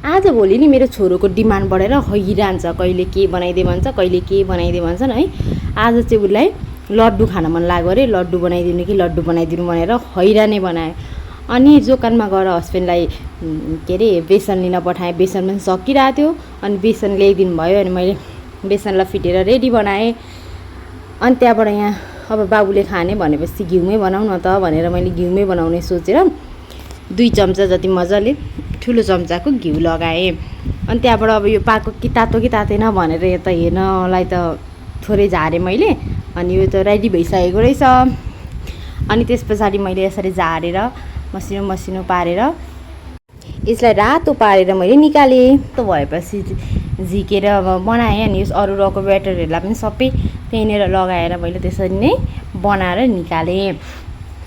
आजभोलि नि मेरो छोरोको डिमान्ड बढेर हैरान्छ, कहिले के बनाइदे भन्छ, कहिले के बनाइदे भन्छन् है। आज चाहिँ उसलाई लड्डु खान मन लाग्यो अरे, लड्डु बनाइदिनु कि लड्डु बनाइदिनु भनेर हैरानै बनायो। अनि दोकानमा गएर हस्बेन्डलाई के अरे बेसन लिन पठाएँ। बेसन पनि सकिरहेको थियो, अनि बेसन ल्याइदिनु भयो। अनि मैले बेसनलाई फिटेर रेडी बनाएँ। अनि त्यहाँबाट यहाँ अब बाबुले खाने भनेपछि घिउमै बनाउँ न त भनेर मैले घिउमै बनाउने सोचेर 2 चम्चा जति मजाले ठुलो चम्चाको घिउ लगाएँ। अनि त्यहाँबाट अब यो पाको कि तातेन भनेर यता हेर्नलाई त थोरै झारेँ मैले। अनि यो त रेडी भइसकेको रहेछ। अनि त्यस पछाडि मैले यसरी झारेर मसिनो मसिनो पारेर यसलाई रातो पारेर मैले निकालेँ। त भएपछि झिकेर अब बनाएँ। अनि यस अरू रको ब्याटरहरूलाई पनि सबै त्यहीँनिर लगाएर मैले त्यसरी नै बनाएर निकालेँ।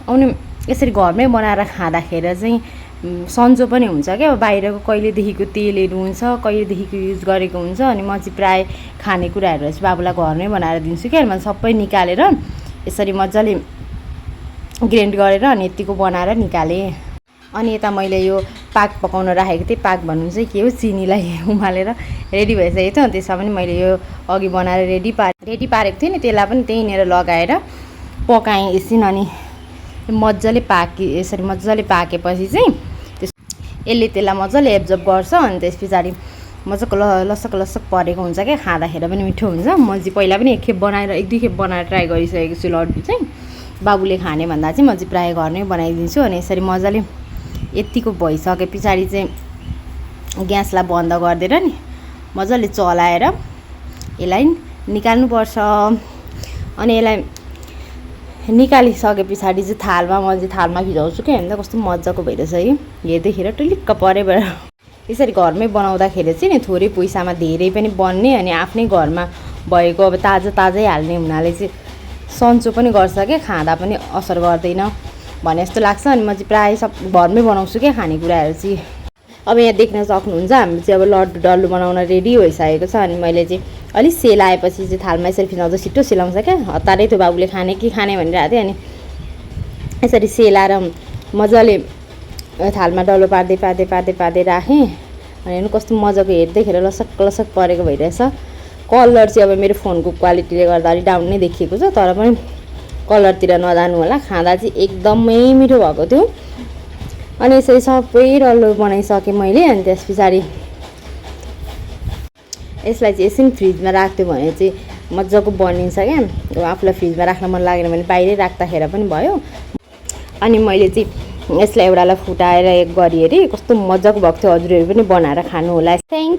अनि यसरी घरमै बनाएर खाँदाखेरि चाहिँ सन्चो पनि हुन्छ क्या। अब बाहिरको कहिलेदेखिको तेलहरू हुन्छ, कहिलेदेखिको युज गरेको हुन्छ। अनि म चाहिँ प्रायः खानेकुराहरू चाहिँ बाबुलाई घरमै बनाएर दिन्छु क्या। मैले सबै निकालेर यसरी मजाले ग्राइन्ड गरेर अनि यतिको बनाएर निकालेँ। अनि यता मैले यो पाक पकाउन राखेको थिएँ। पाक भन्नु चाहिँ के हो, चिनीलाई उमालेर रेडी भइसकेको थियो। त्यसमा पनि मैले यो अघि बनाएर रेडी पारेको थिएँ नि, त्यसलाई पनि त्यहीँनिर लगाएर पकाएँ एकछिन। अनि मजाले यसरी मजाले पाकेपछि चाहिँ यसले त्यसलाई मजाले एब्जर्ब गर्छ। अनि त्यस पछाडि मजाको लसक परेको हुन्छ क्या, खाँदाखेरि पनि मिठो हुन्छ। म चाहिँ पहिला पनि 1 खेप बनाएर 1-2 खेप बनाएर ट्राई गरिसकेको छु लड्डु चाहिँ। बाबुले खाने भन्दा चाहिँ म चाहिँ प्रायः घरमै बनाइदिन्छु। अनि यसरी मजाले यतिको भइसके पछाडि चाहिँ ग्यासलाई बन्द गरिदिएर नि मजाले चलाएर यसलाई निकाल्नुपर्छ। अनि यसलाई निकालिसके पछाडि चाहिँ थालमा भिजाउँछु क्या। हेर्दा कस्तो मजाको भइरहेछ है, हेर्दैखेर टुलिक्क परे भएर। यसरी घरमै बनाउँदाखेरि चाहिँ नि थोरै पैसामा धेरै पनि बन्ने, अनि आफ्नै घरमा भएको अब ताजै हाल्ने हुनाले चाहिँ सन्चो पनि गर्छ क्या, खाँदा पनि असर गर्दैन भने जस्तो लाग्छ। अनि म चाहिँ प्रायः सब घरमै बनाउँछु क्या खानेकुराहरू चाहिँ। अब यहाँ देख्न सक्नुहुन्छ हाम्रो चाहिँ अब लड्डु डल्लु बनाउन रेडी भइसकेको छ। अनि मैले चाहिँ अलिक सेलाएपछि चाहिँ थालमा यसरी फिजाउँदा छिट्टो सेलाउँछ क्या। हतारै थियो बाबुले खाने भनिरहेको थियो। अनि यसरी सेलाएर मजाले थालमा डल्लो पार्दै राखेँ। अनि हेर्नु कस्तो मजाको, हेर्दैखेर लसक परेको भइरहेछ। कलर चाहिँ अब मेरो फोनको क्वालिटीले गर्दा अलिक डाउन नै देखिएको छ, तर पनि कलरतिर नजानु होला। खाँदा चाहिँ एकदमै मिठो भएको थियो। अनि यसरी सबै डल्लो बनाइसकेँ मैले। अनि त्यस पछाडि यसलाई चाहिँ एकछिन फ्रिजमा राख्थ्यो भने चाहिँ मजाको बनिन्छ क्या। अब आफूलाई फ्रिजमा राख्न मन लागेन भने बाहिरै राख्दाखेरि पनि भयो। अनि मैले चाहिँ यसलाई एउटालाई फुटाएर एक गरी हेरेँ, कस्तो मजाको भएको थियो। हजुरहरू पनि बनाएर खानु होला। Thank you.